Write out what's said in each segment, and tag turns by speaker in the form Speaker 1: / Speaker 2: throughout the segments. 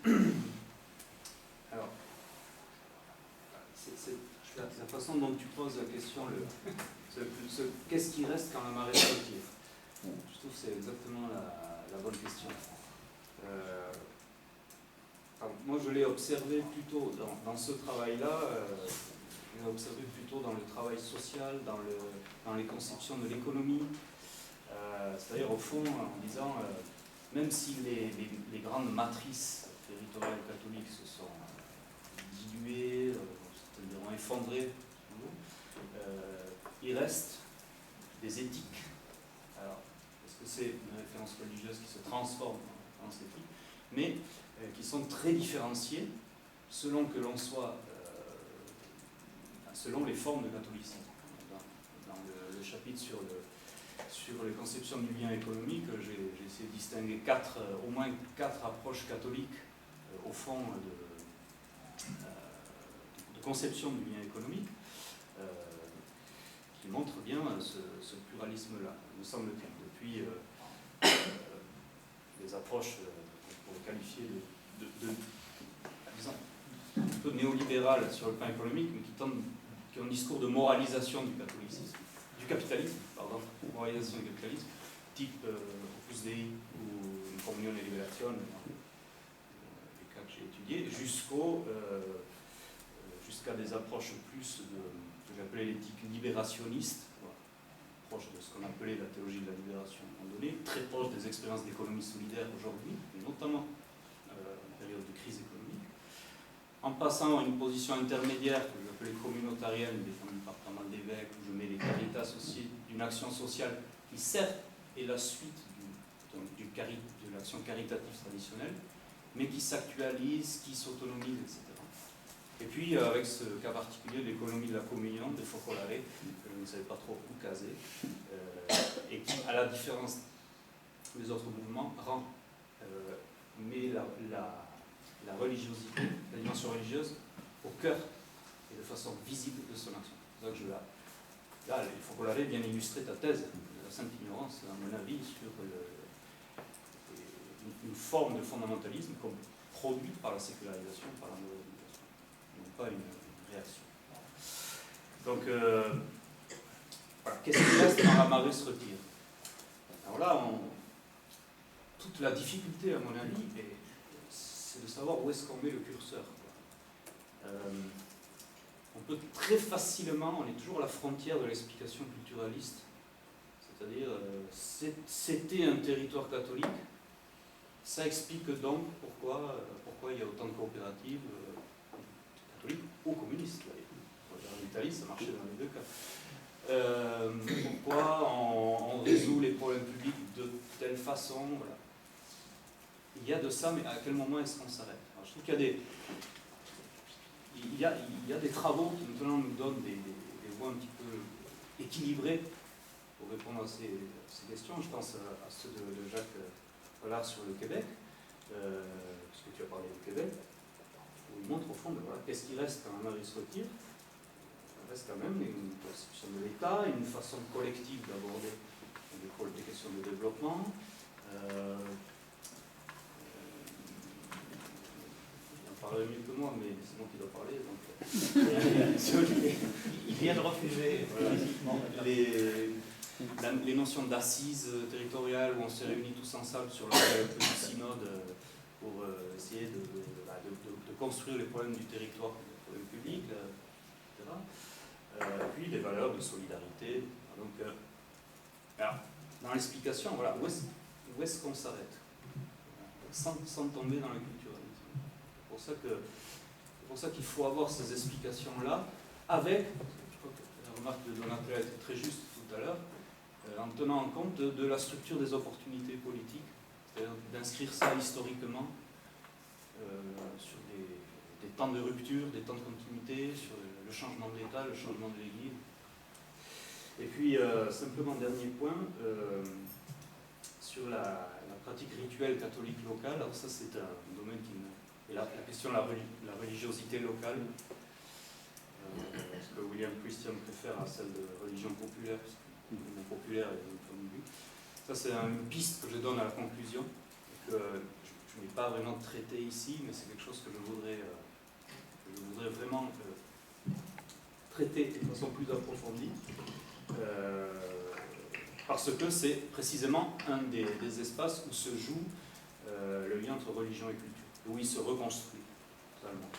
Speaker 1: Merci. Alors, la façon dont tu poses la question, qu'est-ce qui reste quand la marée se retire? Je trouve que c'est exactement la bonne question. Moi, je l'ai observé plutôt dans ce travail-là, je l'ai observé plutôt dans le travail social, dans les conceptions de l'économie. C'est-à-dire, au fond, en disant, même si les grandes matrices territoriales catholiques se sont diluées, certaines diront effondrées, il reste des éthiques. Alors, est-ce que c'est une référence religieuse qui se transforme en éthique, mais qui sont très différenciées selon que l'on soit, selon les formes de catholicisme. Dans le chapitre sur les conceptions du lien économique, j'ai essayé de distinguer au moins quatre approches catholiques au fond de conception du lien économique qui montrent bien ce pluralisme-là, me semble-t-il, depuis les approches pour le qualifier disons, un peu néolibérales sur le plan économique, mais qui ont un discours de moralisation du capitalisme, moralisation du capitalisme, type Opus Dei ou une Comunione e Liberazione, les cas que j'ai étudiés, jusqu'à des approches plus que j'appelais l'éthique libérationniste, proche de ce qu'on appelait la théologie de la libération à un moment donné, très proche des expériences d'économie solidaire aujourd'hui, et notamment en période de crise économique, en passant à une position intermédiaire que j'appelais communautarienne, défendue par pas mal d'évêques, où je mets les caritas aussi, d'une action sociale qui certes est la suite de l'action caritative traditionnelle, mais qui s'actualise, qui s'autonomise, etc. Et puis, avec ce cas particulier de l'économie de la communion, des focolare, que je ne savais pas trop où caser, et qui, à la différence des autres mouvements, met la religiosité, la dimension religieuse, au cœur et de façon visible de son action. C'est ça que là, les focolare viennent illustrer ta thèse de la sainte ignorance, à mon avis, sur une forme de fondamentalisme comme produite par la sécularisation, par la modernisation, non pas une réaction. Donc, voilà. Qu'est-ce qui reste quand la marée se retire? Alors là, toute la difficulté, à mon avis, c'est de savoir où est-ce qu'on met le curseur. On peut très facilement, on est toujours à la frontière de l'explication culturaliste, c'est-à-dire, c'était un territoire catholique. Ça explique donc pourquoi il y a autant de coopératives catholiques ou communistes. En Italie, ça marchait dans les deux cas. Pourquoi on résout les problèmes publics de telle façon, voilà. Il y a de ça, mais à quel moment est-ce qu'on s'arrête? Je trouve qu'il y a des travaux qui maintenant nous donnent des voies un petit peu équilibrées pour répondre à ces questions. Je pense à ceux de Jacques Collard sur le Québec, puisque tu as parlé du Québec, où il montre au fond, voilà, qu'est-ce qui reste quand un mari se retire. Il reste quand même une conception de l'État, une façon collective d'aborder des questions de développement. Il en parlerait mieux que moi, mais c'est moi qui dois parler. Donc,
Speaker 2: il vient de refuser
Speaker 1: les notions d'assises territoriales où on s'est réunis tous ensemble sur le du synode pour essayer de construire les problèmes du territoire, les problèmes publics, etc. Puis les valeurs de solidarité. Donc, alors, dans l'explication, voilà, où est-ce qu'on s'arrête sans tomber dans le culturalisme. C'est pour ça qu'il faut avoir ces explications-là avec, je crois que la remarque de Donatella était très juste tout à l'heure, en tenant en compte de la structure des opportunités politiques, c'est-à-dire d'inscrire ça historiquement sur des temps de rupture, des temps de continuité, sur le changement de l'État, le changement de l'Église. Et puis, simplement, dernier point, sur la pratique rituelle catholique locale. Alors ça, c'est un domaine qui me... Et la question de la religiosité locale, ce que William Christian préfère à celle de religion populaire, parce que le mot populaire est un peu ambigu. Ça, c'est une piste que je donne à la conclusion, et que je n'est pas vraiment traité ici, mais c'est quelque chose que je voudrais vraiment traiter de façon plus approfondie, parce que c'est précisément un des espaces où se joue le lien entre religion et culture, où il se reconstruit totalement.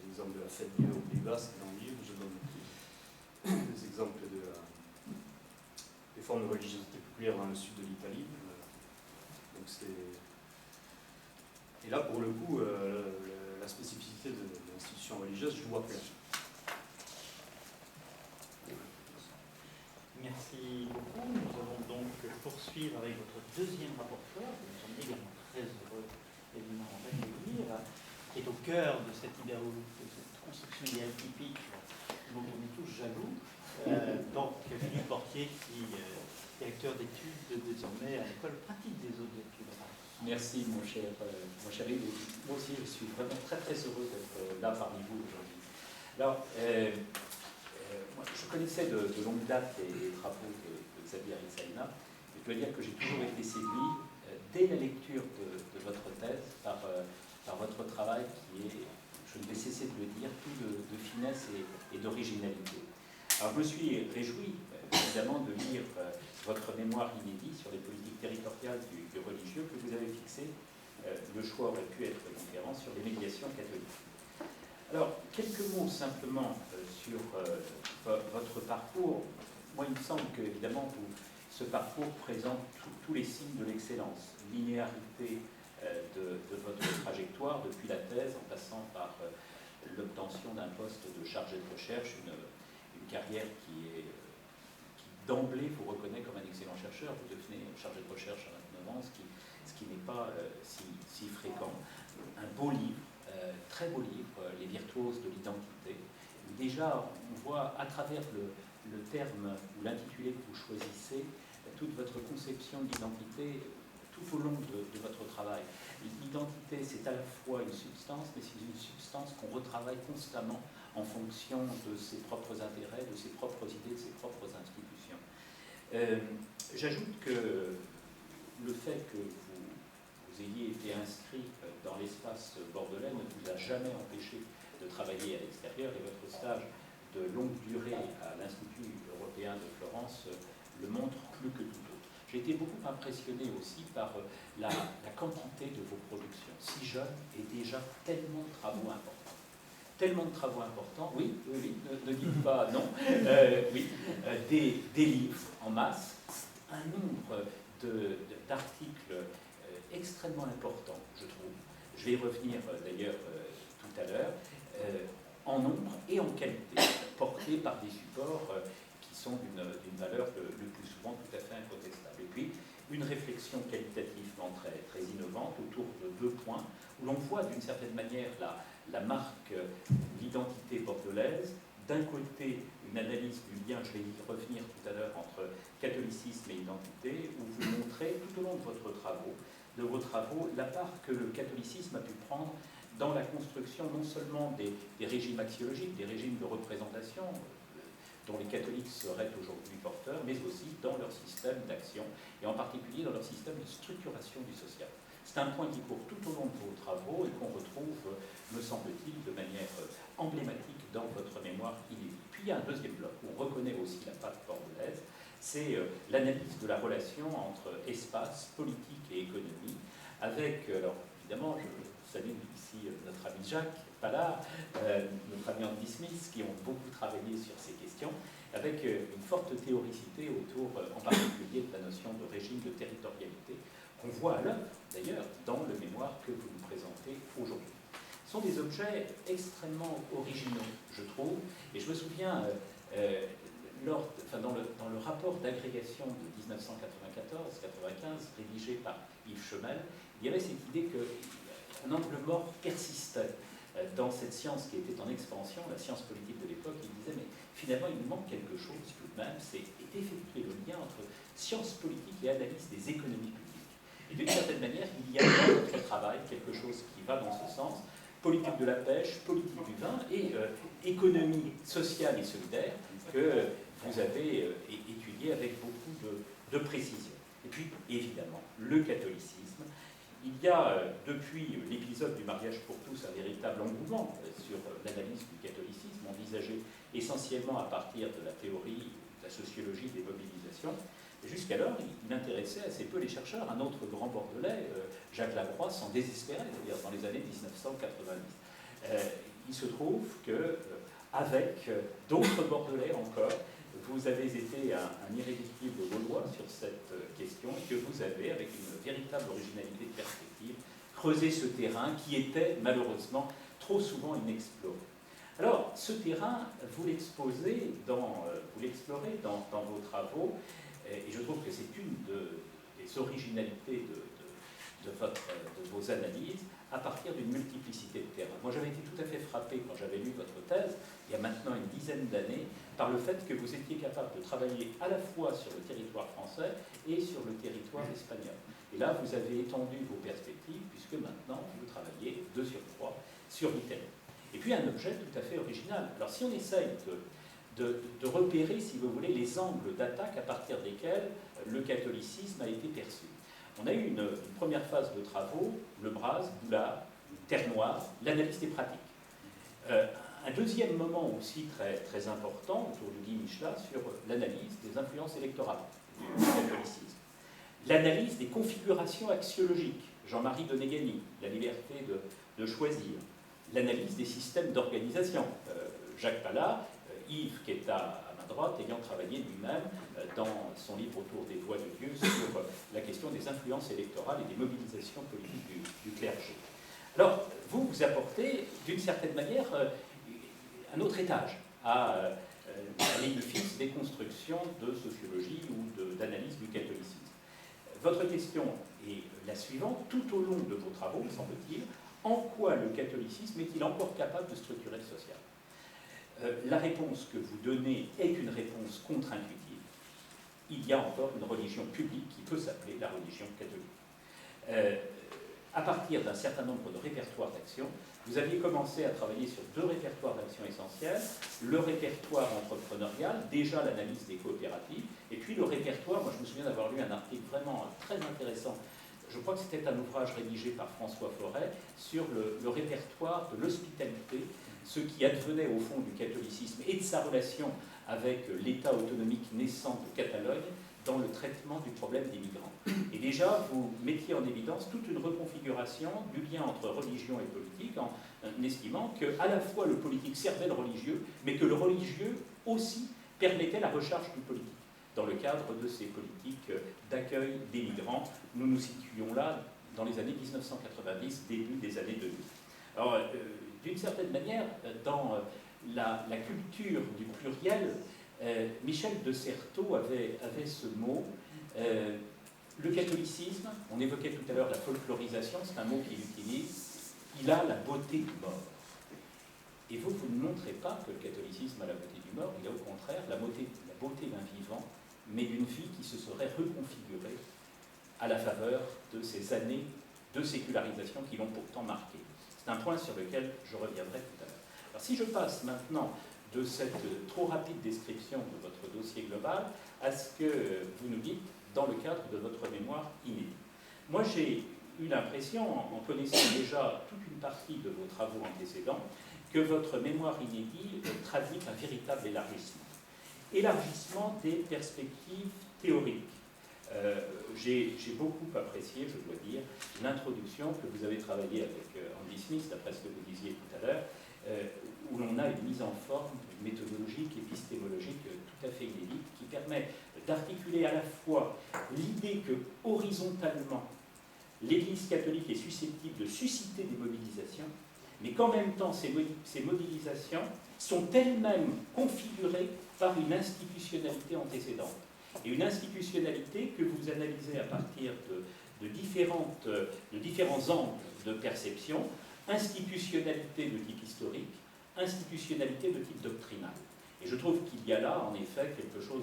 Speaker 1: L'exemple de la fête Dieu au Pays Basque, dans le livre, je donne des exemples des formes de religiosité populaire dans le sud de l'Italie. Donc et là, pour le coup, la spécificité de l'institution religieuse joue à plein.
Speaker 2: Merci beaucoup. Nous allons donc poursuivre avec votre deuxième rapporteur, que nous sommes également très heureux évidemment d'accueillir, qui est au cœur de cette construction idéale typique dont on est tous jaloux. Donc Philippe Portier, qui est directeur d'études désormais à l'école pratique des eaux de l'étude.
Speaker 3: Merci mon cher Yves. Moi aussi je suis vraiment très très heureux d'être là parmi vous aujourd'hui. Alors, moi, je connaissais de longue date les travaux de Xavier Aristzaina, et je dois dire que j'ai toujours été séduit dès la lecture de votre thèse par votre travail qui est, je ne vais cesser de le dire, tout de finesse et d'originalité. Alors je me suis réjoui évidemment de lire votre mémoire inédit sur les politiques territoriales du religieux que vous avez fixé. Le choix aurait pu être une conférence sur les médiations catholiques. Alors, quelques mots simplement sur votre parcours. Moi, il me semble que, évidemment, ce parcours présente tous les signes de l'excellence, linéarité de votre trajectoire, depuis la thèse, en passant par l'obtention d'un poste de chargé de recherche, une carrière qui d'emblée vous reconnaît comme un excellent chercheur. Vous devenez chargé de recherche à 29 ans, ce qui n'est pas si fréquent. Un beau livre, très beau livre, Les virtuoses de l'identité. Déjà, on voit à travers le terme ou l'intitulé que vous choisissez, toute votre conception de l'identité tout au long de votre travail. L'identité, c'est à la fois une substance, mais c'est une substance qu'on retravaille constamment en fonction de ses propres intérêts, de ses propres idées, de ses propres institutions. J'ajoute que le fait que vous ayez été inscrit dans l'espace bordelais ne vous a jamais empêché de travailler à l'extérieur, et votre stage de longue durée à l'Institut européen de Florence le montre plus que tout autre. J'ai été beaucoup impressionné aussi par la quantité de vos productions, si jeunes et déjà tellement de travaux importants. Tellement de travaux importants, oui, ne dites pas non, oui, des livres en masse, un nombre d'articles extrêmement importants, je trouve. Je vais y revenir d'ailleurs tout à l'heure, en nombre et en qualité, portés par des supports qui sont d'une valeur le plus souvent tout à fait incontestable. Et puis, une réflexion qualitativement très innovante autour de 2 points, où l'on voit d'une certaine manière la marque, l'identité bordelaise, d'un côté une analyse du lien, je vais y revenir tout à l'heure, entre catholicisme et identité, où vous montrez tout au long de vos travaux la part que le catholicisme a pu prendre dans la construction non seulement des régimes axiologiques, des régimes de représentation, dont les catholiques seraient aujourd'hui porteurs, mais aussi dans leur système d'action, et en particulier dans leur système de structuration du social. C'est un point qui court tout au long de vos travaux et qu'on retrouve, me semble-t-il, de manière emblématique dans votre mémoire inédite. Puis il y a un deuxième bloc où on reconnaît aussi la patte bordelaise, c'est l'analyse de la relation entre espace, politique et économie, avec, alors évidemment, je salue ici notre ami Jacques Pallard, notre ami Andy Smith, qui ont beaucoup travaillé sur ces questions, avec une forte théoricité autour, en particulier, de la notion de régime de territorialité, qu'on voit à l'œuvre, d'ailleurs, dans le mémoire que vous nous présentez aujourd'hui. Ce sont des objets extrêmement originaux, je trouve, et je me souviens, dans le rapport d'agrégation de 1994-95, rédigé par Yves Chemel, il y avait cette idée qu'un angle mort persistait dans cette science qui était en expansion, la science politique de l'époque. Il disait, mais finalement, il nous manque quelque chose tout de même, c'est d'effectuer le lien entre science politique et analyse des économies publiques. Et d'une certaine manière, il y a dans votre travail quelque chose qui va dans ce sens, politique de la pêche, politique du vin et économie sociale et solidaire que vous avez étudié avec beaucoup de précision. Et puis, évidemment, le catholicisme, il y a, depuis l'épisode du mariage pour tous, un véritable engouement sur l'analyse du catholicisme, envisagé essentiellement à partir de la théorie, de la sociologie des mobilisations. Jusqu'alors, il intéressait assez peu les chercheurs. Un autre grand bordelais, Jacques Lacroix, s'en désespérait, d'ailleurs, dans les années 1990. Il se trouve que, avec d'autres bordelais encore, vous avez été un irréductible gaulois sur cette question et que vous avez, avec une véritable originalité de perspective, creusé ce terrain qui était malheureusement trop souvent inexploré. Alors, ce terrain, vous l'explorez dans vos travaux, et je trouve que c'est une des originalités de vos analyses, à partir d'une multiplicité de terrains. Moi, j'avais été tout à fait frappé quand j'avais lu votre thèse, il y a maintenant une dizaine d'années, par le fait que vous étiez capable de travailler à la fois sur le territoire français et sur le territoire espagnol. Et là, vous avez étendu vos perspectives, puisque maintenant, vous travaillez de surcroît sur l'Italie. Et puis, un objet tout à fait original. Alors, si on essaye de repérer, si vous voulez, les angles d'attaque à partir desquels le catholicisme a été perçu. On a eu une première phase de travaux, Le Braz, Boulard, Terre Noire, l'analyse des pratiques. Un deuxième moment aussi très, très important, autour de Guy Michelat, sur l'analyse des influences électorales du catholicisme. L'analyse des configurations axiologiques, Jean-Marie Donegani, la liberté de choisir. L'analyse des systèmes d'organisation, Jacques Pallard, Yves, qui est à ma droite, ayant travaillé lui-même dans son livre Autour des voix de Dieu sur la question des influences électorales et des mobilisations politiques du clergé. Alors, vous apportez, d'une certaine manière, un autre étage à l'édifice des constructions de sociologie ou d'analyse du catholicisme. Votre question est la suivante. Tout au long de vos travaux, me semble-t-il, en quoi le catholicisme est-il encore capable de structurer le social ? La réponse que vous donnez est une réponse contre-intuitive. Il y a encore une religion publique qui peut s'appeler la religion catholique. À partir d'un certain nombre de répertoires d'action, vous aviez commencé à travailler sur deux répertoires d'action essentiels, le répertoire entrepreneurial, déjà l'analyse des coopératives, et puis le répertoire, moi je me souviens d'avoir lu un article vraiment très intéressant, je crois que c'était un ouvrage rédigé par François Forêt, sur le répertoire de l'hospitalité, ce qui advenait au fond du catholicisme et de sa relation avec l'État autonomique naissant de Catalogne dans le traitement du problème des migrants. Et déjà, vous mettiez en évidence toute une reconfiguration du lien entre religion et politique, en estimant qu'à la fois le politique servait le religieux, mais que le religieux aussi permettait la recharge du politique, dans le cadre de ces politiques d'accueil des migrants. Nous nous situions là dans les années 1990, début des années 2000. Alors, d'une certaine manière, dans la culture du pluriel, Michel de Certeau avait ce mot, le catholicisme, on évoquait tout à l'heure la folklorisation, c'est un mot qu'il utilise, il a la beauté du mort. Et vous ne montrez pas que le catholicisme a la beauté du mort, il a au contraire la beauté d'un vivant, mais d'une vie qui se serait reconfigurée à la faveur de ces années de sécularisation qui l'ont pourtant marqué. C'est un point sur lequel je reviendrai tout à l'heure. Alors si je passe maintenant de cette trop rapide description de votre dossier global à ce que vous nous dites dans le cadre de votre mémoire inédite. Moi, j'ai eu l'impression, en connaissant déjà toute une partie de vos travaux antécédents, que votre mémoire inédite traduit un véritable élargissement. Élargissement des perspectives théoriques. J'ai beaucoup apprécié, je dois dire, l'introduction que vous avez travaillée avec Andy Smith, d'après ce que vous disiez tout à l'heure, où l'on a une mise en forme méthodologique, épistémologique tout à fait inédite, qui permet d'articuler à la fois l'idée que, horizontalement, l'Église catholique est susceptible de susciter des mobilisations, mais qu'en même temps, ces mobilisations sont elles-mêmes configurées par une institutionnalité antécédente. Et une institutionnalité que vous analysez à partir de différents angles de perception, institutionnalité de type historique, institutionnalité de type doctrinal. Et je trouve qu'il y a là, en effet, quelque chose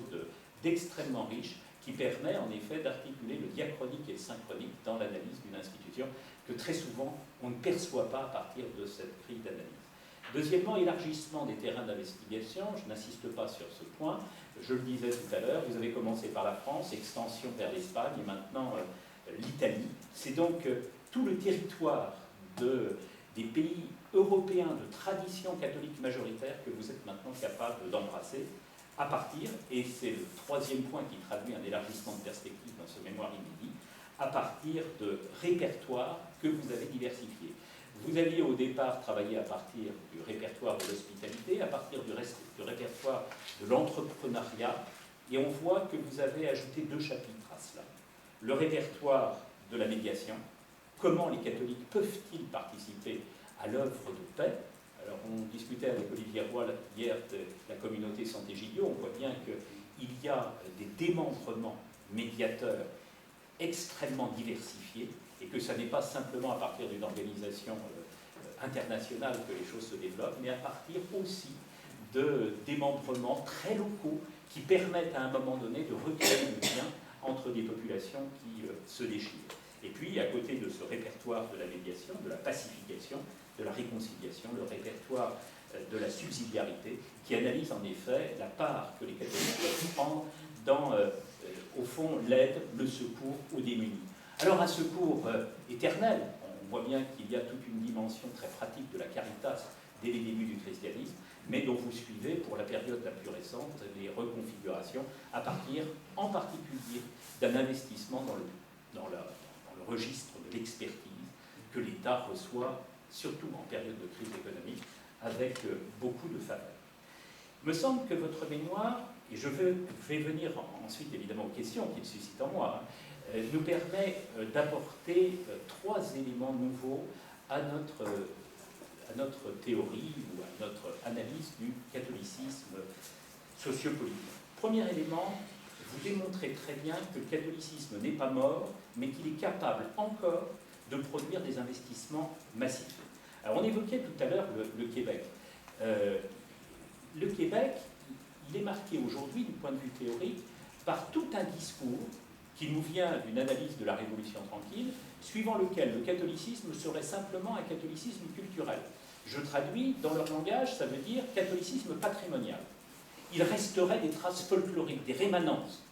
Speaker 3: d'extrêmement riche qui permet, en effet, d'articuler le diachronique et le synchronique dans l'analyse d'une institution que très souvent on ne perçoit pas à partir de cette grille d'analyse. Deuxièmement, élargissement des terrains d'investigation. Je n'insiste pas sur ce point. Je le disais tout à l'heure, vous avez commencé par la France, extension vers l'Espagne et maintenant l'Italie. C'est donc tout le territoire des pays européens de tradition catholique majoritaire que vous êtes maintenant capable d'embrasser à partir, et c'est le troisième point qui traduit un élargissement de perspective dans ce mémoire inédit, à partir de répertoires que vous avez diversifiés. Vous aviez au départ travaillé à partir du répertoire de l'hospitalité, à partir du répertoire de l'entrepreneuriat, et on voit que vous avez ajouté 2 chapitres à cela. Le répertoire de la médiation, comment les catholiques peuvent-ils participer à l'œuvre de paix. Alors on discutait avec Olivier Roy hier de la communauté Sant'Egidio, on voit bien qu'il y a des démembrements médiateurs extrêmement diversifiés, et que ça n'est pas simplement à partir d'une organisation internationale que les choses se développent, mais à partir aussi de démembrements très locaux qui permettent à un moment donné de recréer le lien entre des populations qui se déchirent. Et puis, à côté de ce répertoire de la médiation, de la pacification, de la réconciliation, le répertoire de la subsidiarité, qui analyse en effet la part que les catholiques peuvent prendre dans, au fond, l'aide, le secours aux démunis. Alors, un secours éternel, on voit bien qu'il y a toute une dimension très pratique de la caritas dès les débuts du christianisme, mais dont vous suivez, pour la période la plus récente, les reconfigurations à partir, en particulier, d'un investissement dans le registre de l'expertise que l'État reçoit, surtout en période de crise économique, avec beaucoup de faveur. Il me semble que votre mémoire, et je vais venir ensuite évidemment aux questions qu'il suscite en moi, nous permet d'apporter 3 éléments nouveaux à notre théorie ou à notre analyse du catholicisme sociopolitique. Premier élément, vous démontrez très bien que le catholicisme n'est pas mort, mais qu'il est capable encore de produire des investissements massifs. Alors on évoquait tout à l'heure le Québec. Le Québec, il est marqué aujourd'hui, du point de vue théorique, par tout un discours qui nous vient d'une analyse de la Révolution tranquille, suivant lequel le catholicisme serait simplement un catholicisme culturel. Je traduis, dans leur langage, ça veut dire catholicisme patrimonial. Il resterait des traces folkloriques, des rémanences,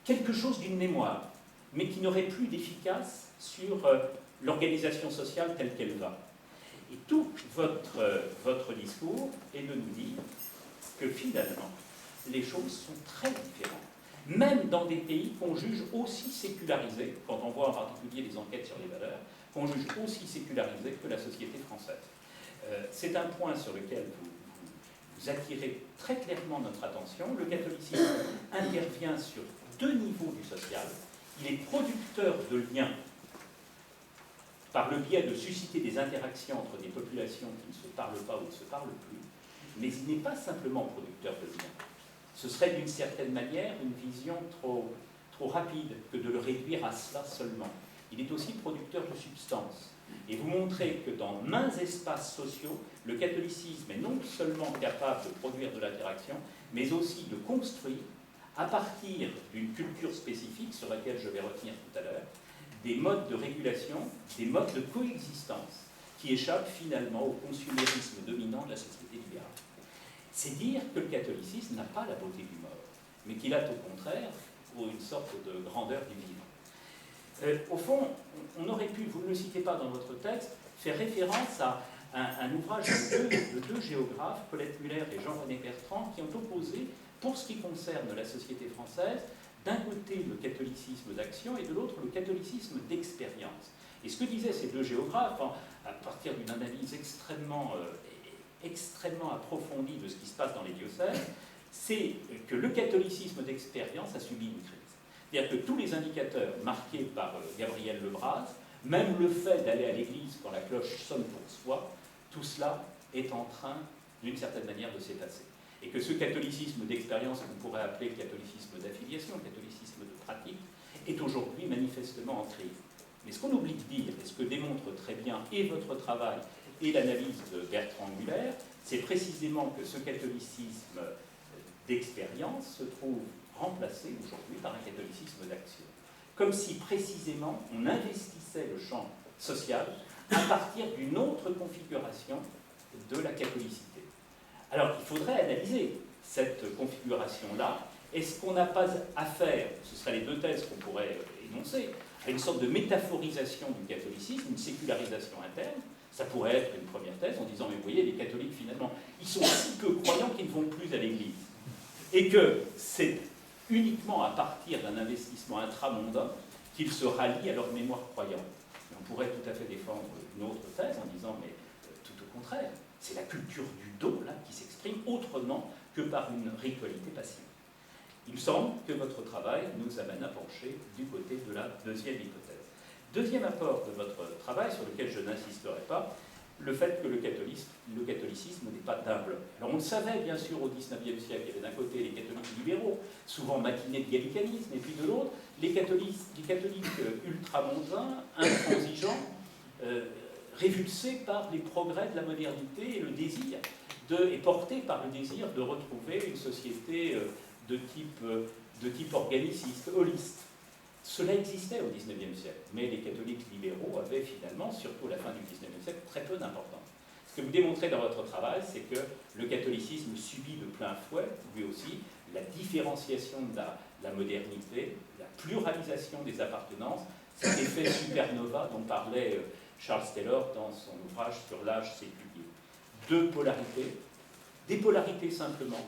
Speaker 3: quelque chose d'une mémoire, mais qui n'aurait plus d'efficace sur l'organisation sociale telle qu'elle va. Et tout votre discours est de nous dire que finalement, les choses sont très différentes. Même dans des pays qu'on juge aussi sécularisés, quand on voit en particulier les enquêtes sur les valeurs, qu'on juge aussi sécularisés que la société française. C'est un point sur lequel vous attirez très clairement notre attention. Le catholicisme intervient sur 2 niveaux du social. Il est producteur de liens par le biais de susciter des interactions entre des populations qui ne se parlent pas ou ne se parlent plus, mais il n'est pas simplement producteur de liens. Ce serait d'une certaine manière une vision trop rapide que de le réduire à cela seulement. Il est aussi producteur de substance. Et vous montrez que dans maints espaces sociaux, le catholicisme est non seulement capable de produire de l'interaction, mais aussi de construire, à partir d'une culture spécifique sur laquelle je vais revenir tout à l'heure, des modes de régulation, des modes de coexistence qui échappent finalement au consumérisme dominant de la société libérale. C'est dire que le catholicisme n'a pas la beauté du mort, mais qu'il a au contraire une sorte de grandeur du vivant. Au fond, on aurait pu, vous ne le citez pas dans votre texte, faire référence à un ouvrage de deux géographes, Paulette Muller et Jean-René Bertrand, qui ont opposé, pour ce qui concerne la société française, d'un côté le catholicisme d'action et de l'autre le catholicisme d'expérience. Et ce que disaient ces 2 géographes, à partir d'une analyse extrêmement approfondie de ce qui se passe dans les diocèses, c'est que le catholicisme d'expérience a subi une crise. C'est-à-dire que tous les indicateurs marqués par Gabriel Lebras, même le fait d'aller à l'église quand la cloche sonne pour soi, tout cela est en train, d'une certaine manière, de s'effacer. Et que ce catholicisme d'expérience, qu'on pourrait appeler le catholicisme d'affiliation, le catholicisme de pratique, est aujourd'hui manifestement en crise. Mais ce qu'on oublie de dire, et ce que démontre très bien et votre travail et l'analyse de Bertrand Muller, c'est précisément que ce catholicisme d'expérience se trouve remplacé aujourd'hui par un catholicisme d'action. Comme si précisément on investissait le champ social à partir d'une autre configuration de la catholicité. Alors il faudrait analyser cette configuration-là. Est-ce qu'on n'a pas affaire, ce seraient les 2 thèses qu'on pourrait énoncer, à une sorte de métaphorisation du catholicisme, une sécularisation interne. Ça pourrait être une première thèse en disant, mais vous voyez, les catholiques, finalement, ils sont si peu croyants qu'ils ne vont plus à l'église. Et que c'est uniquement à partir d'un investissement intramondain qu'ils se rallient à leur mémoire croyante. Et on pourrait tout à fait défendre une autre thèse en disant, mais tout au contraire, c'est la culture du don, là, qui s'exprime autrement que par une ritualité passive. Il me semble que votre travail nous amène à pencher du côté de la deuxième hypothèse. Deuxième apport de votre travail, sur lequel je n'insisterai pas, le fait que le catholicisme n'est pas d'un bloc. Alors on le savait bien sûr au XIXe siècle, il y avait d'un côté les catholiques libéraux, souvent maquinés de gallicanisme, et puis de l'autre, les catholiques ultramontains, intransigeants, révulsés par les progrès de la modernité et le désir, et portés par le désir de retrouver une société de type organiciste, holiste. Cela existait au XIXe siècle, mais les catholiques libéraux avaient finalement, surtout à la fin du XIXe siècle, très peu d'importance. Ce que vous démontrez dans votre travail, c'est que le catholicisme subit de plein fouet, lui aussi, la différenciation de la modernité, la pluralisation des appartenances, cet effet supernova dont parlait Charles Taylor dans son ouvrage sur l'âge séculier. Deux polarités, des polarités simplement,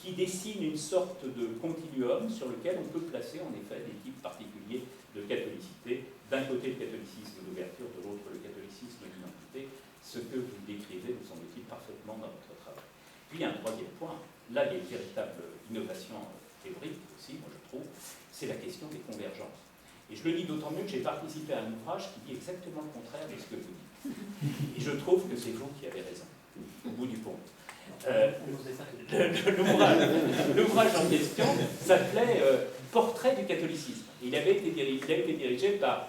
Speaker 3: qui dessine une sorte de continuum sur lequel on peut placer en effet des types particuliers de catholicité. D'un côté le catholicisme d'ouverture, de l'autre le catholicisme d'identité. Ce que vous décrivez, me semble-t-il, parfaitement dans votre travail. Puis il y a un troisième point, là il y a une véritable innovation théorique aussi, moi je trouve, c'est la question des convergences. Et je le dis d'autant mieux que j'ai participé à un ouvrage qui dit exactement le contraire de ce que vous dites. Et je trouve que c'est vous qui avez raison, au bout du compte. L'ouvrage en question s'appelait Portrait du catholicisme. Il avait été dirigé par,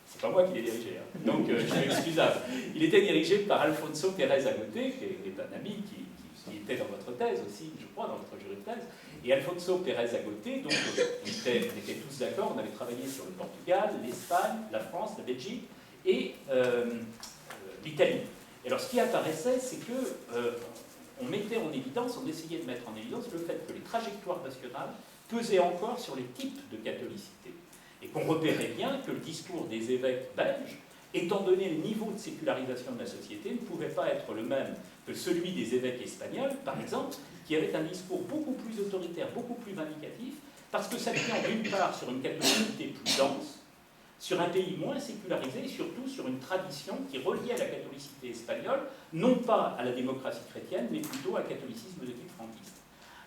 Speaker 3: c'est pas moi qui l'ai dirigé, hein, donc je suis excusable. Il était dirigé par Alfonso Pérez Agoté, qui est un ami qui était dans votre thèse aussi, je crois, dans votre jury de thèse. Et Alfonso Pérez Agoté, donc on était tous d'accord, on avait travaillé sur le Portugal, l'Espagne, la France, la Belgique et l'Italie. Et alors ce qui apparaissait, c'est que on mettait en évidence, on essayait de mettre en évidence le fait que les trajectoires nationales pesaient encore sur les types de catholicité. Et qu'on repérait bien que le discours des évêques belges, étant donné le niveau de sécularisation de la société, ne pouvait pas être le même que celui des évêques espagnols, par exemple, qui avaient un discours beaucoup plus autoritaire, beaucoup plus vindicatif, parce que s'appuyant d'une part sur une catholicité plus dense, sur un pays moins sécularisé et surtout sur une tradition qui reliait la catholicité espagnole, non pas à la démocratie chrétienne, mais plutôt à un catholicisme de type franquiste.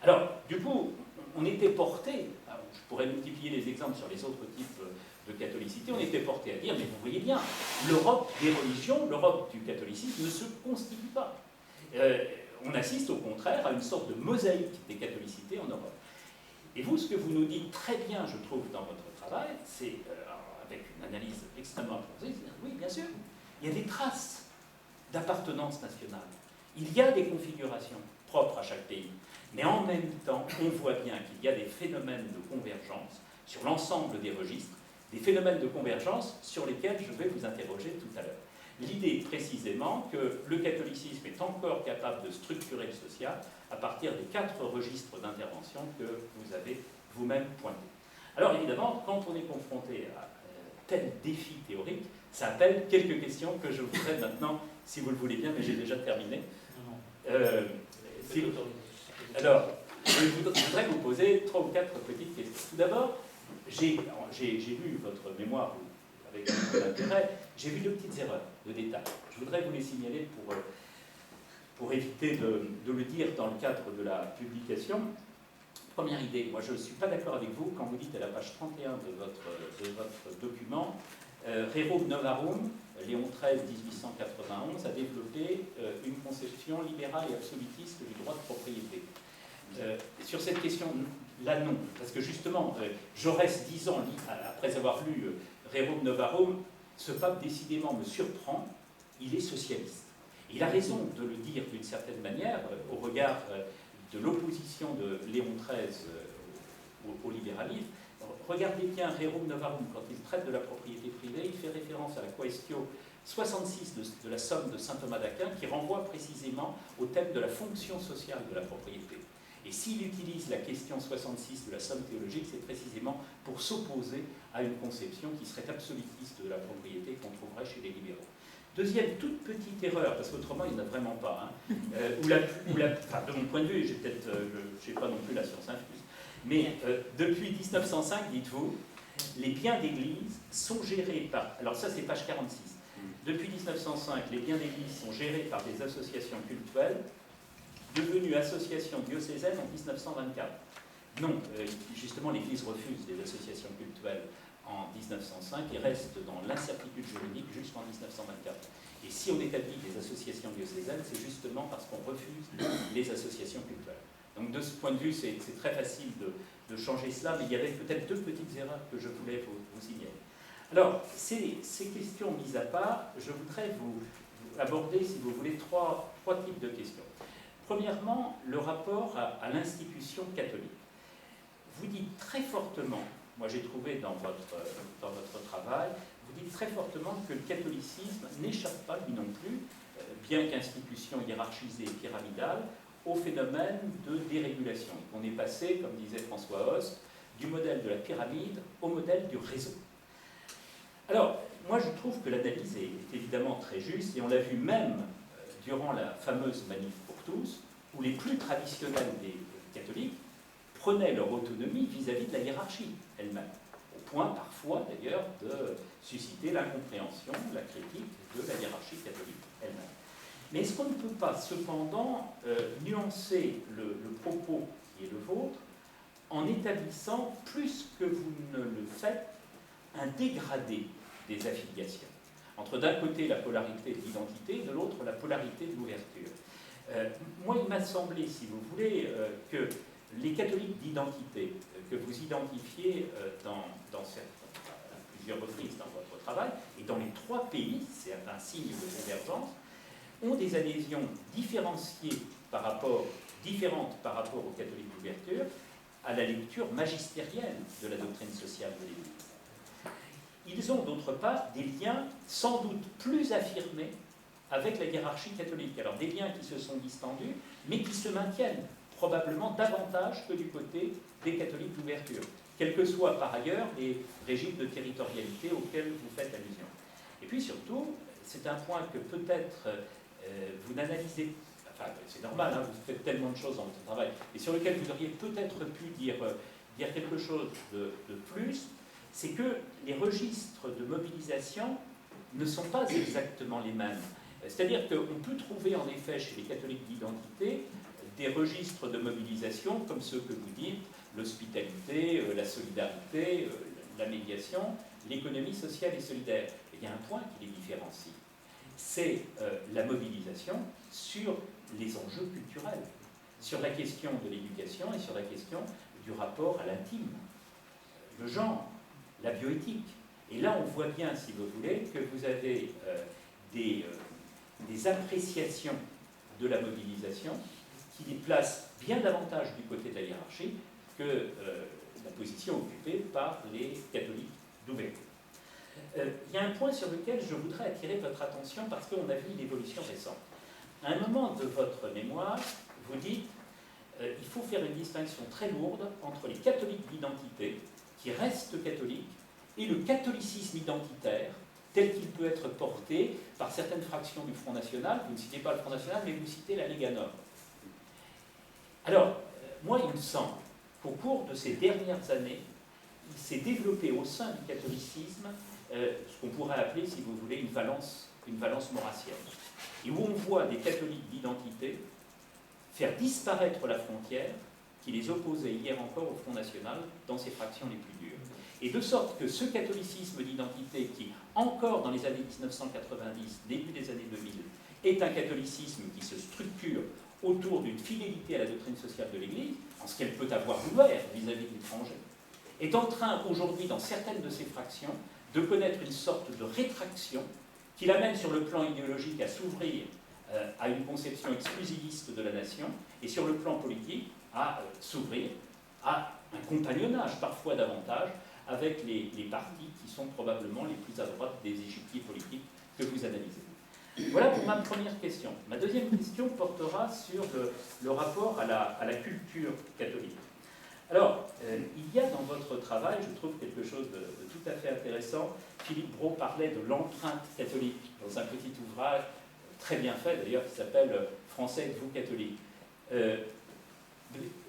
Speaker 3: Alors, du coup, on était porté, je pourrais multiplier les exemples sur les autres types de catholicité, on était porté à dire, mais vous voyez bien, l'Europe des religions, l'Europe du catholicisme ne se constitue pas. On assiste au contraire à une sorte de mosaïque des catholicités en Europe. Et vous, ce que vous nous dites très bien, je trouve, dans votre travail, c'est, avec une analyse extrêmement approfondie, oui, bien sûr, il y a des traces d'appartenance nationale. Il y a des configurations propres à chaque pays. Mais en même temps, on voit bien qu'il y a des phénomènes de convergence sur l'ensemble des registres, des phénomènes de convergence sur lesquels je vais vous interroger tout à l'heure. L'idée précisément que le catholicisme est encore capable de structurer le social à partir des 4 registres d'intervention que vous avez vous-même pointés. Alors évidemment, quand on est confronté à tel défi théorique, ça appelle quelques questions que je voudrais maintenant, si vous le voulez bien, mais j'ai déjà terminé. Alors, je voudrais vous poser 3 ou 4 petites questions. Tout d'abord, j'ai lu votre mémoire avec beaucoup d'intérêt, j'ai vu 2 petites erreurs de détail. Je voudrais vous les signaler pour éviter de le dire dans le cadre de la publication. Première idée, moi je ne suis pas d'accord avec vous quand vous dites à la page 31 de votre document, Rerum Novarum, Léon XIII, 1891, a développé une conception libérale et absolutiste du droit de propriété. Sur cette question-là, non, parce que justement, Jaurès, 10 ans après avoir lu Rerum Novarum, ce pape décidément me surprend, il est socialiste. Il a raison de le dire d'une certaine manière, au regard de l'opposition de Léon XIII au libéralisme. Regardez bien Rerum Novarum, quand il traite de la propriété privée, il fait référence à la Quaestio 66 de la Somme de saint Thomas d'Aquin, qui renvoie précisément au thème de la fonction sociale de la propriété. Et s'il utilise la question 66 de la somme théologique, c'est précisément pour s'opposer à une conception qui serait absolutiste de la propriété qu'on trouverait chez les libéraux. Deuxième toute petite erreur, parce qu'autrement il n'y en a vraiment pas, hein, enfin, de mon point de vue, j'ai peut-être, je n'ai pas non plus la science infuse, mais depuis 1905, dites-vous, les biens d'église sont gérés par, alors ça c'est page 46, depuis 1905, les biens d'église sont gérés par des associations cultuelles, devenues associations diocésaines en 1924. Non, justement l'Église refuse des associations cultuelles en 1905 et reste dans l'incertitude juridique jusqu'en 1924. Et si on établit des associations diocésaines, c'est justement parce qu'on refuse les associations cultuelles. Donc de ce point de vue, c'est très facile de changer cela, mais il y avait peut-être deux petites erreurs que je voulais vous signaler. Alors, ces questions mises à part, je voudrais vous aborder, si vous voulez, trois types de questions. Premièrement, le rapport à l'institution catholique. Vous dites très fortement, moi j'ai trouvé dans votre travail, vous dites très fortement que le catholicisme n'échappe pas, lui non plus, bien qu'institution hiérarchisée et pyramidale, au phénomène de dérégulation. On est passé, comme disait François Host, du modèle de la pyramide au modèle du réseau. Alors, moi je trouve que l'analyse est évidemment très juste, et on l'a vu même durant la fameuse Manif pour tous, où les plus traditionnels des catholiques prenaient leur autonomie vis-à-vis de la hiérarchie elle-même, au point parfois d'ailleurs de susciter l'incompréhension, la critique de la hiérarchie catholique elle-même. Mais est-ce qu'on ne peut pas cependant nuancer le propos qui est le vôtre en établissant, plus que vous ne le faites, un dégradé des affiliations, entre d'un côté la polarité de l'identité, de l'autre la polarité de l'ouverture. Moi, il m'a semblé, si vous voulez, que les catholiques d'identité que vous identifiez à plusieurs reprises dans votre travail, et dans les trois pays, c'est un signe de convergence, ont des adhésions différentes par rapport aux catholiques d'ouverture à la lecture magistérielle de la doctrine sociale de l'Église. Ils ont d'autre part des liens sans doute plus affirmés avec la hiérarchie catholique. Alors des liens qui se sont distendus, mais qui se maintiennent probablement davantage que du côté des catholiques d'ouverture, quels que soient par ailleurs les régimes de territorialité auxquels vous faites allusion. Et puis surtout, c'est un point que peut-être vous n'analysez, enfin c'est normal, hein, vous faites tellement de choses dans votre travail, et sur lequel vous auriez peut-être pu dire quelque chose de plus, c'est que les registres de mobilisation ne sont pas exactement les mêmes. C'est-à-dire qu'on peut trouver en effet chez les catholiques d'identité des registres de mobilisation comme ceux que vous dites, l'hospitalité, la solidarité, la médiation, l'économie sociale et solidaire. Et il y a un point qui les différencie, c'est la mobilisation sur les enjeux culturels, sur la question de l'éducation et sur la question du rapport à l'intime, le genre, la bioéthique. Et là, on voit bien, si vous voulez, que vous avez des appréciations de la mobilisation qui les placent bien davantage du côté de la hiérarchie que la position occupée par les catholiques d'ouverture. Il y a un point sur lequel je voudrais attirer votre attention parce qu'on a vu l'évolution récente. À un moment de votre mémoire, vous dites il faut faire une distinction très lourde entre les catholiques d'identité, qui restent catholiques, et le catholicisme identitaire, tel qu'il peut être porté par certaines fractions du Front National. Vous ne citez pas le Front National, mais vous citez la Lega Nord. Alors, moi, il me semble qu'au cours de ces dernières années, il s'est développé au sein du catholicisme ce qu'on pourrait appeler, si vous voulez, une valence maurassienne. Et où on voit des catholiques d'identité faire disparaître la frontière qui les opposait hier encore au Front National dans ses fractions les plus dures. Et de sorte que ce catholicisme d'identité qui, encore dans les années 1990, début des années 2000, est un catholicisme qui se structure autour d'une fidélité à la doctrine sociale de l'Église, en ce qu'elle peut avoir ouvert vis-à-vis de l'étranger, est en train aujourd'hui, dans certaines de ses fractions, de connaître une sorte de rétraction qui l'amène sur le plan idéologique à s'ouvrir à une conception exclusiviste de la nation, et sur le plan politique à s'ouvrir à un compagnonnage, parfois davantage, avec les partis qui sont probablement les plus à droite des échiquiers politiques que vous analysez. Voilà pour ma première question. Ma deuxième question portera sur le rapport à la culture catholique. Alors, il y a dans votre travail, je trouve, quelque chose de tout à fait intéressant. Philippe Brault parlait de l'empreinte catholique dans un petit ouvrage très bien fait, d'ailleurs, qui s'appelle « Français, êtes-vous catholique ?»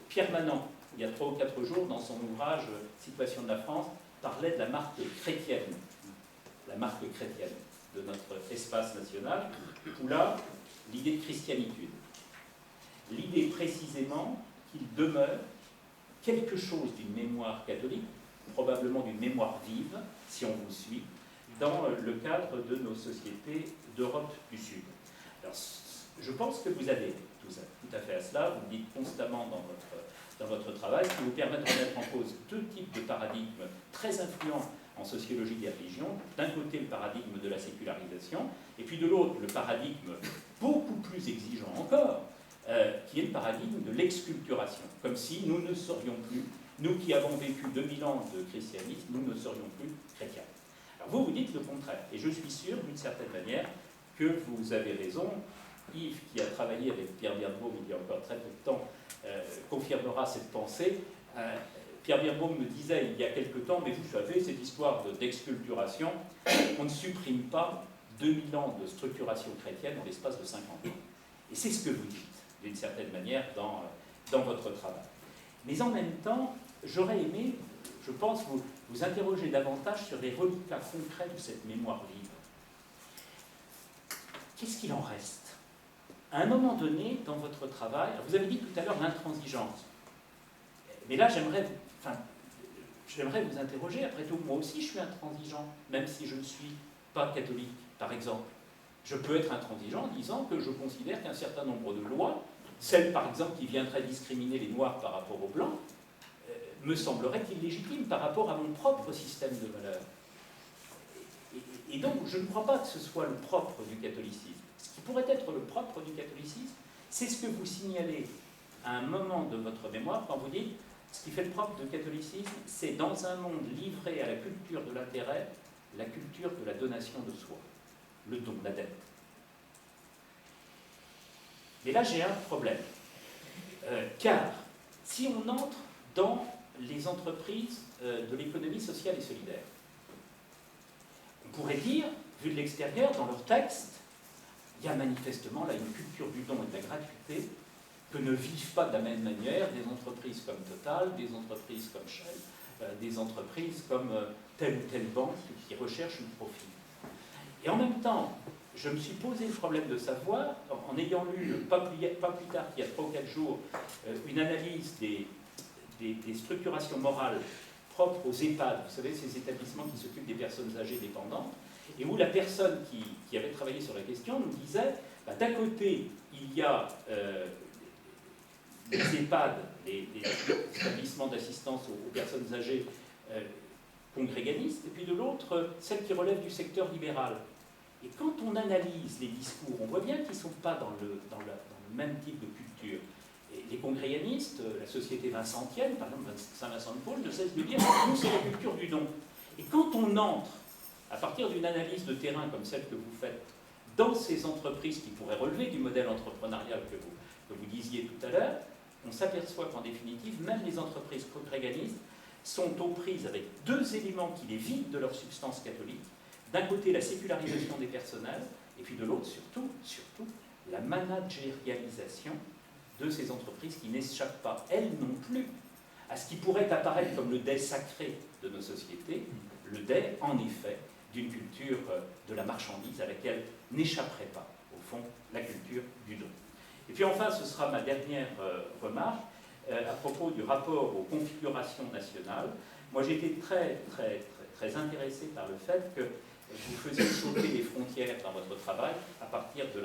Speaker 3: Pierre Manant, il y a 3 ou 4 jours, dans son ouvrage « Situation de la France », parlait de la marque chrétienne de notre espace national, où là, l'idée de christianitude. L'idée précisément qu'il demeure quelque chose d'une mémoire catholique, probablement d'une mémoire vive, si on vous suit, dans le cadre de nos sociétés d'Europe du Sud. Alors, je pense que vous avez tout à fait à cela, vous le dites constamment dans votre travail, qui vous permet de remettre en cause 2 types de paradigmes très influents en sociologie des religions. D'un côté, le paradigme de la sécularisation, et puis de l'autre, le paradigme beaucoup plus exigeant encore, qui est le paradigme de l'exculturation, comme si nous ne serions plus, nous qui avons vécu 2000 ans de christianisme, nous ne serions plus chrétiens. Alors vous dites le contraire, et je suis sûr, d'une certaine manière, que vous avez raison. Yves, qui a travaillé avec Pierre Birnbaum il y a encore très peu de temps, confirmera cette pensée. Pierre Birnbaum me disait il y a quelque temps, mais vous savez, cette histoire d'exculturation, on ne supprime pas 2000 ans de structuration chrétienne en l'espace de 50 ans. Et c'est ce que vous dites, d'une certaine manière, dans votre travail. Mais en même temps, j'aurais aimé, je pense, vous interroger davantage sur les reliquats concrets de cette mémoire vive. Qu'est-ce qu'il en reste ? À un moment donné, dans votre travail, vous avez dit tout à l'heure l'intransigeance. Mais là, j'aimerais vous interroger. Après tout, moi aussi, je suis intransigeant, même si je ne suis pas catholique, par exemple. Je peux être intransigeant en disant que je considère qu'un certain nombre de lois, celles, par exemple, qui viendraient discriminer les Noirs par rapport aux Blancs, me sembleraient illégitimes par rapport à mon propre système de valeurs. Et donc, je ne crois pas que ce soit le propre du catholicisme. Ce qui pourrait être le propre du catholicisme, c'est ce que vous signalez à un moment de votre mémoire quand vous dites ce qui fait le propre du catholicisme, c'est dans un monde livré à la culture de l'intérêt, la culture de la donation de soi, le don, la dette. Mais là, j'ai un problème. Car si on entre dans les entreprises de l'économie sociale et solidaire, on pourrait dire, vu de l'extérieur, dans leur texte, il y a manifestement là une culture du don et de la gratuité que ne vivent pas de la même manière des entreprises comme Total, des entreprises comme Shell, des entreprises comme telle ou telle banque qui recherche le profit. Et en même temps, je me suis posé le problème de savoir, en ayant lu, pas plus tard qu'il y a 3 ou 4 jours, une analyse des structurations morales propres aux EHPAD, vous savez, ces établissements qui s'occupent des personnes âgées dépendantes, et où la personne qui avait travaillé sur la question nous disait, d'un côté, il y a les EHPAD, les établissements d'assistance aux personnes âgées congréganistes, et puis de l'autre, celles qui relèvent du secteur libéral. Et quand on analyse les discours, on voit bien qu'ils ne sont pas dans le même type de culture. Et les congréganistes, la société vincentienne, par exemple Saint-Vincent-de-Paul, ne cesse de dire « nous, c'est la culture du don ». Et quand on entre, à partir d'une analyse de terrain comme celle que vous faites, dans ces entreprises qui pourraient relever du modèle entrepreneurial que vous disiez tout à l'heure, on s'aperçoit qu'en définitive, même les entreprises congréganistes sont aux prises avec 2 éléments qui les vident de leur substance catholique. D'un côté, la sécularisation des personnels, et puis de l'autre, surtout, la managérialisation de ces entreprises qui n'échappent pas, elles non plus, à ce qui pourrait apparaître comme le dais sacré de nos sociétés, le dais, en effet, d'une culture de la marchandise à laquelle n'échapperait pas, au fond, la culture du don. Et puis enfin, ce sera ma dernière remarque à propos du rapport aux configurations nationales. Moi, j'ai été très intéressé par le fait que vous faisiez sauter les frontières dans votre travail à partir de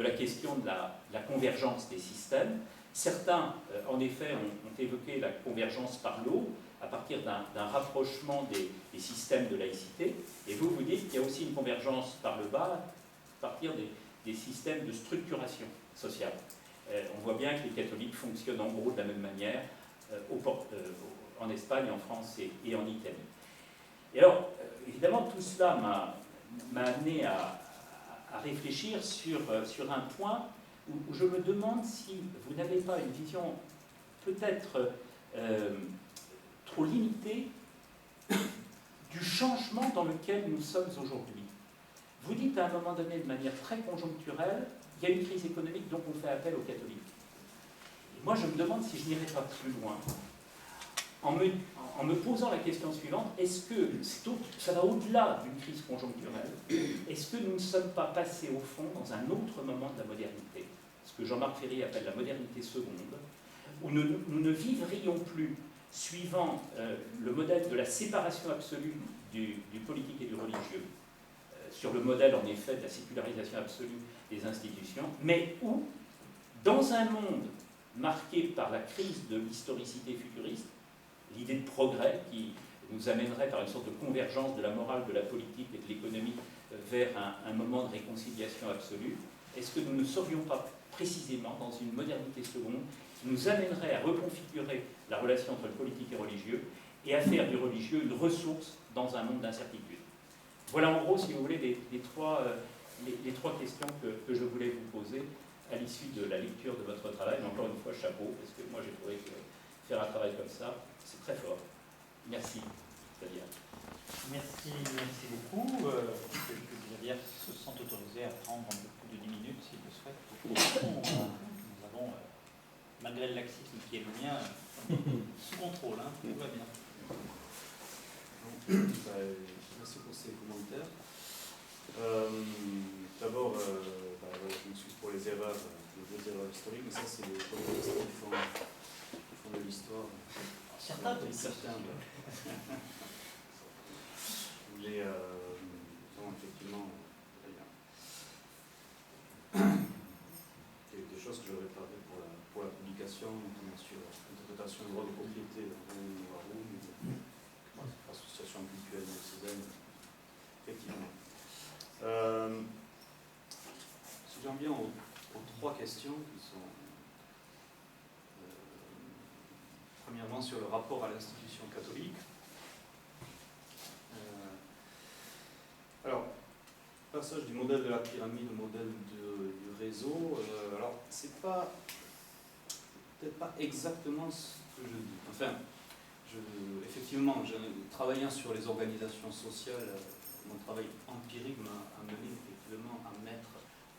Speaker 3: la question de la convergence des systèmes. Certains, en effet, ont évoqué la convergence par le haut, à partir d'un rapprochement des systèmes de laïcité, et vous dites qu'il y a aussi une convergence par le bas, à partir des systèmes de structuration sociale. On voit bien que les catholiques fonctionnent en gros de la même manière en Espagne, en France et en Italie. Et alors, évidemment, tout cela m'a amené à à réfléchir sur un point où je me demande si vous n'avez pas une vision peut-être trop limitée du changement dans lequel nous sommes aujourd'hui. Vous dites à un moment donné, de manière très conjoncturelle, il y a une crise économique, donc on fait appel aux catholiques. Et moi, je me demande si je n'irai pas plus loin, en me posant la question suivante, est-ce que, ça va au-delà d'une crise conjoncturelle, est-ce que nous ne sommes pas passés au fond dans un autre moment de la modernité, ce que Jean-Marc Ferry appelle la modernité seconde, où nous ne vivrions plus suivant le modèle de la séparation absolue du politique et du religieux, sur le modèle en effet de la sécularisation absolue des institutions, mais où, dans un monde marqué par la crise de l'historicité futuriste, l'idée de progrès qui nous amènerait par une sorte de convergence de la morale, de la politique et de l'économie vers un moment de réconciliation absolue, est-ce que nous ne serions pas précisément dans une modernité seconde qui nous amènerait à reconfigurer la relation entre le politique et le religieux et à faire du religieux une ressource dans un monde d'incertitude? Voilà en gros, si vous voulez, les trois questions que je voulais vous poser à l'issue de la lecture de votre travail. Mais encore une fois, chapeau, parce que moi j'ai trouvé que faire un travail comme ça, c'est très fort. Merci, Xavier.
Speaker 2: Merci beaucoup. Xavier se sent autorisé à prendre un peu plus de 10 minutes s'il le souhaite. Nous avons, malgré le laxisme qui est le mien, sous contrôle, hein, tout va bien.
Speaker 1: Merci pour ces commentaires. D'abord, je m'excuse pour les erreurs, les deux erreurs historiques, mais ça c'est les collègues qui font de l'histoire.
Speaker 2: Certains, oui.
Speaker 1: Certains. Je voulais, effectivement, des choses que j'aurais préparées pour la publication, notamment sur l'interprétation du droit de propriété de Rouen, l'association culturelle de Cézanne, effectivement. Si j'en viens aux trois questions qui sont premièrement sur le rapport à l'institution catholique. Alors, passage du modèle de la pyramide au modèle du réseau, alors c'est peut-être pas exactement ce que je dis. Enfin, effectivement, travaillant sur les organisations sociales, mon travail empirique m'a amené effectivement à mettre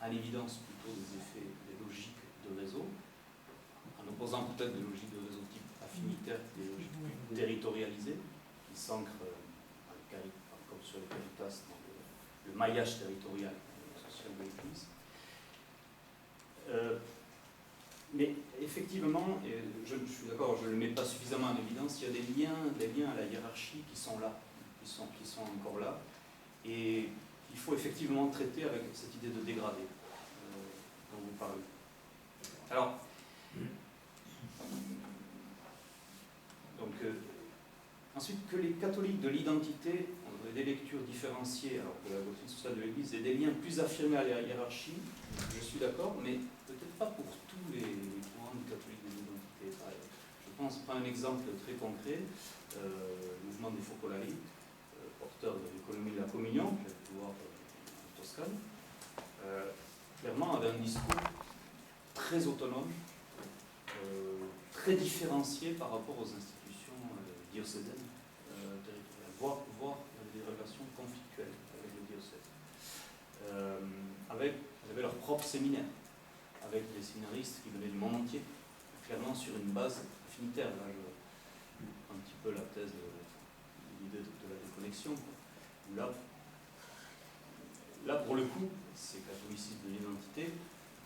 Speaker 1: en évidence plutôt des effets, des logiques de réseau, en opposant peut-être des logiques de réseau type affinitaire, des logiques plus territorialisées, qui s'ancrent, comme sur les Caritas, dans le maillage territorial social de l'Église. Mais effectivement, et je suis d'accord, je ne le mets pas suffisamment en évidence, il y a des liens à la hiérarchie qui sont là, qui sont encore là, et il faut effectivement traiter avec cette idée de dégradé dont vous parlez. Alors, donc, ensuite, que les catholiques de l'identité ont des lectures différenciées, alors que la doctrine sociale de l'Église ait des liens plus affirmés à la hiérarchie, je suis d'accord, mais peut-être pas pour tous les courants de catholiques de l'identité. Je prends un exemple très concret, le mouvement des Focolari, porteur de l'économie de la communion, que j'ai pu voir en Toscane, clairement avait un discours très autonome, très différencié par rapport aux institutions diocésaines territoriales, voire des relations conflictuelles avec le diocèse. Ils avaient leur propre séminaire, avec des séminaristes qui venaient du monde entier, clairement sur une base affinitaire. Là, je un petit peu la thèse de l'idée de la déconnexion. Là, pour le coup, ces catholicistes de l'identité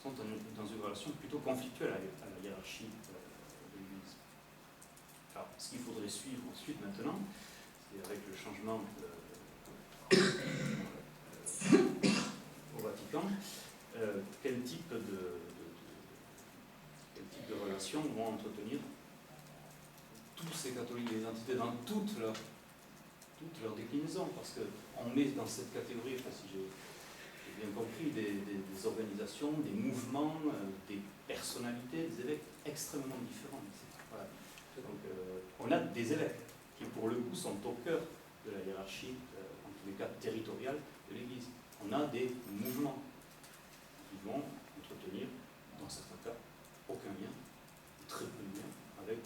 Speaker 1: sont dans une relation plutôt conflictuelle à la hiérarchie de l'Église. Alors, ce qu'il faudrait suivre ensuite, maintenant, c'est avec le changement au Vatican, quel type de relations vont entretenir tous ces catholiques de l'identité dans toutes leurs déclinaisons, parce qu'on met dans cette catégorie, si j'ai bien compris, des organisations, des mouvements, des personnalités, des évêques extrêmement différents. Voilà. Donc, on a des évêques qui, pour le coup, sont au cœur de la hiérarchie, en tous les cas territoriale, de l'Église. On a des mouvements qui vont entretenir, dans certains cas, aucun lien, très peu de lien avec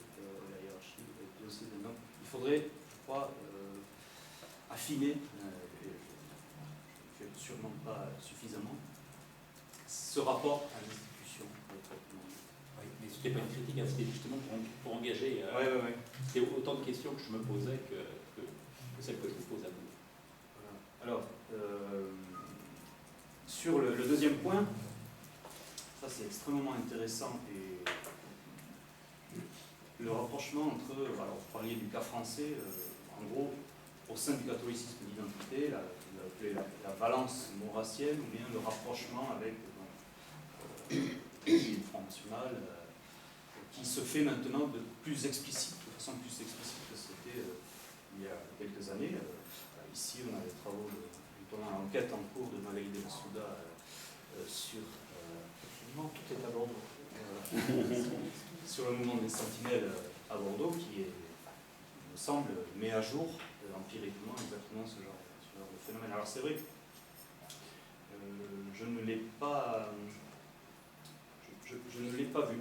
Speaker 1: la hiérarchie de ces deux. Donc, il faudrait, je crois, affiner, et je ne fais sûrement pas suffisamment, ce rapport à l'institution.
Speaker 3: Oui, mais ce n'était pas une critique, hein, c'était justement pour engager.
Speaker 1: Ouais.
Speaker 3: C'était autant de questions que je me posais que celles que je vous pose à vous.
Speaker 1: Voilà. Alors, sur le deuxième point, ça c'est extrêmement intéressant, et le rapprochement entre, alors vous parliez du cas français, en gros, au sein du catholicisme d'identité, la valence maurassienne, ou bien le rapprochement avec le Front National, qui se fait maintenant de plus explicite, de façon plus explicite que c'était il y a quelques années. Ici, on a des travaux, notamment l'enquête en cours de Magali Bensouda sur
Speaker 2: tout est à Bordeaux.
Speaker 1: sur le mouvement des sentinelles à Bordeaux, qui est, il me semble, met à jour empiriquement exactement ce genre de phénomène. Alors c'est vrai, je ne l'ai pas vu,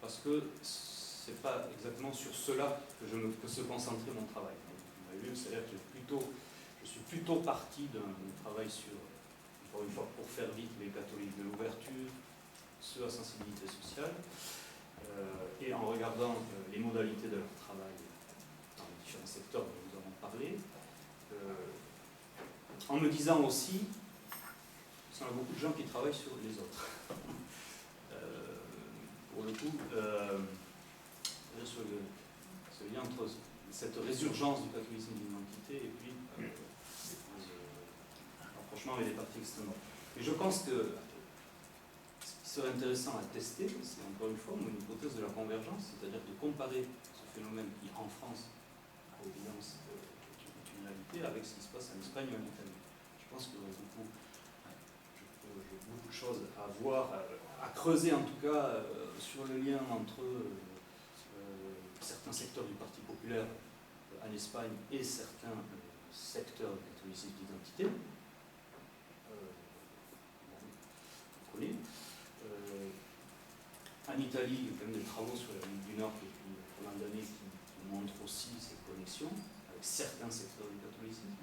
Speaker 1: parce que c'est pas exactement sur cela que se concentrait mon travail. Vous avez vu, c'est-à-dire que je suis plutôt parti d'un travail sur, encore une fois, pour faire vite, les catholiques de l'ouverture, ceux à sensibilité sociale, et en regardant les modalités de leur travail dans les différents secteurs dont nous avons parlé, en me disant aussi, parce qu'il y a beaucoup de gens qui travaillent sur les autres, pour le coup, sur ce lien entre cette résurgence du catholicisme d'identité et puis rapprochement avec les partis extrêmes. Et je pense que ce qui serait intéressant à tester, c'est encore une fois une hypothèse de la convergence, c'est-à-dire de comparer ce phénomène qui, en France, à l'évidence, est une réalité, avec ce qui se passe en Espagne ou en Italie. Je pense qu'il y aurait beaucoup de choses à voir, à creuser en tout cas, sur le lien entre certains secteurs du Parti populaire en Espagne et certains secteurs du catholicisme d'identité. Vous connaissez. En Italie, il y a quand même des travaux sur la Ligue du Nord depuis pas mal d'années qui montrent aussi ces connexions avec certains secteurs du catholicisme,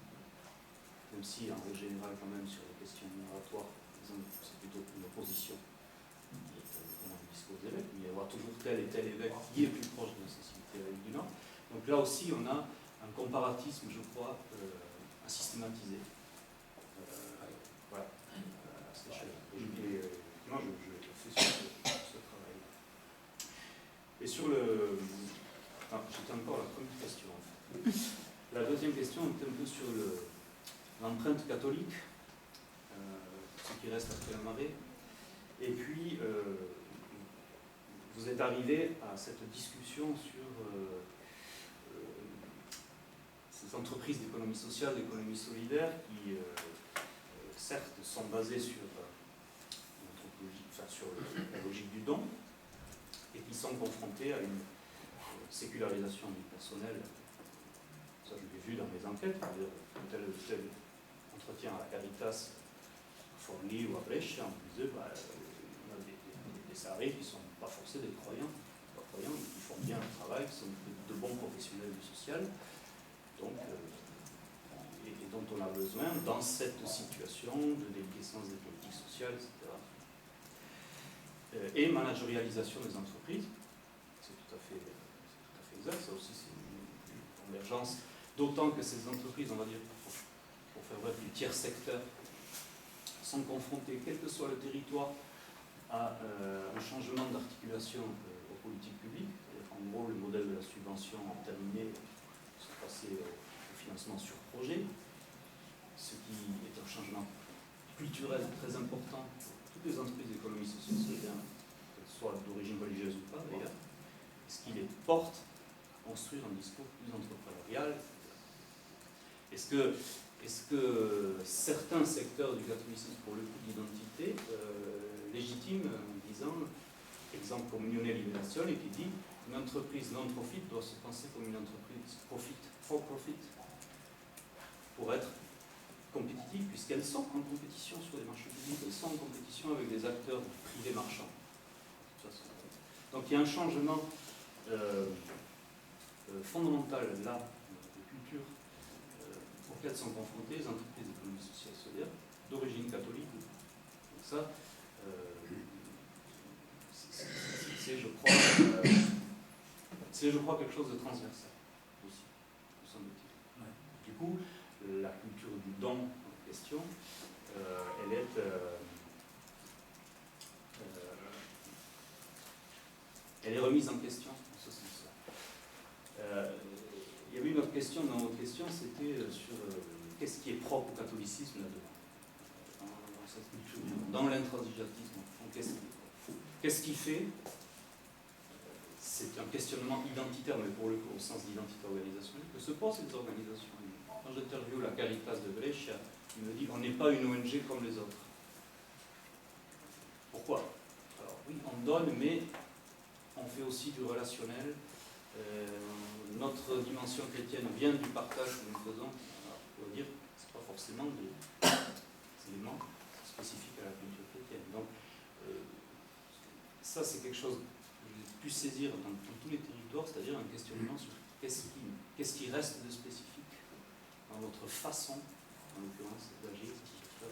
Speaker 1: même si en règle générale quand même sur les questions migratoires, par exemple, c'est plutôt une opposition dans le discours des évêques, mais il y aura toujours tel et tel évêque qui est plus proche de la sensibilité de la Ligue du Nord. Donc là aussi, on a un comparatisme, je crois, à systématiser. Voilà, à cette échelle. Et effectivement, je fais ce travail. Et sur le... j'étais encore à la première question, en fait. La deuxième question était un peu sur l'empreinte catholique, ce qui reste après la marée. Et puis, vous êtes arrivé à cette discussion sur ces entreprises d'économie sociale, d'économie solidaire, qui, certes, sont basées sur la logique du don, et qui sont confrontées à une sécularisation du personnel. Ça, je l'ai vu dans mes enquêtes, tel entretien à la Caritas, à Forlì ou à Brescia, on me disait, on a des salariés qui ne sont pas forcés d'être croyants, mais qui font bien le travail, qui sont de bons professionnels du social, donc, et dont on a besoin dans cette situation de déliquescence des politiques sociales, etc. Et managérialisation des entreprises, c'est tout à fait exact, ça aussi c'est une convergence, d'autant que ces entreprises, on va dire, pour faire bref, du tiers secteur, sont confrontées, quel que soit le territoire, à un changement d'articulation aux politiques publiques. En gros, le modèle de la subvention terminé, se passer au financement sur projet, ce qui est un changement culturel très important pour toutes les entreprises d'économie sociale solidaire, qu'elles soient d'origine religieuse ou pas d'ailleurs, ce qui les porte à construire un discours plus entrepreneurial. Est-ce que certains secteurs du catholicisme, pour le coup d'identité, légitiment en disant, exemple comme Unione Liberazione, qui dit une entreprise non-profit doit se penser comme une entreprise for profit, pour être compétitives, puisqu'elles sont en compétition sur les marchés publics, elles sont en compétition avec des acteurs privés marchands. Donc il y a un changement fondamental là, de culture auquel sont confrontées les entreprises d'économie sociale et solidaire d'origine catholique. Donc ça, c'est je crois quelque chose de transversal aussi, me semble-t-il. Ouais. Du coup, la culture du don en question, elle est remise en question en ce sens-là. Il y avait une autre question dans votre question, c'était sur qu'est-ce qui est propre au catholicisme là-dedans, dans cette culture du don, dans l'intransigeantisme. Qu'est-ce qui fait? C'est un questionnement identitaire, mais pour le coup au sens d'identité organisationnelle, que se posent les organisations. Quand j'interviewe la Caritas de Brescia, il me dit on n'est pas une ONG comme les autres. Pourquoi? Alors oui, on donne, mais on fait aussi du relationnel. Notre dimension chrétienne vient du partage que nous faisons. Alors, on peut dire que ce n'est pas forcément des éléments spécifiques à la culture chrétienne. Donc, ça, c'est quelque chose que j'ai pu saisir dans tous les territoires, c'est-à-dire un questionnement sur qu'est-ce qui reste de spécifique dans notre façon, en l'occurrence, d'agir, de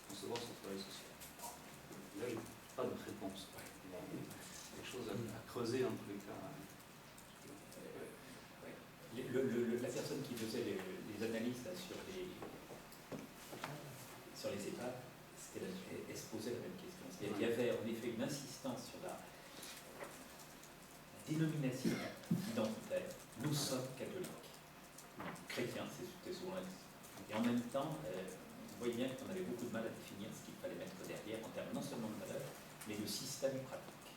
Speaker 1: concevoir son travail social. Là, je n'ai pas de réponse. Quelque chose à creuser en tous les cas.
Speaker 3: La personne qui faisait les analyses là, sur les EHPAD, elle se posait la même question. Il y avait en effet une insistance sur la dénomination identitaire. Nous sommes catholiques. Chrétiens, c'était souvent là. Et en même temps, vous voyez bien qu'on avait beaucoup de mal à définir ce qu'il fallait mettre derrière en termes non seulement de valeur, mais de système pratique.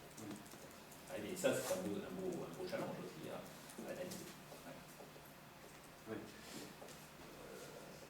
Speaker 3: Et ça, c'est un beau challenge aussi à analyser. Ouais.
Speaker 1: Oui.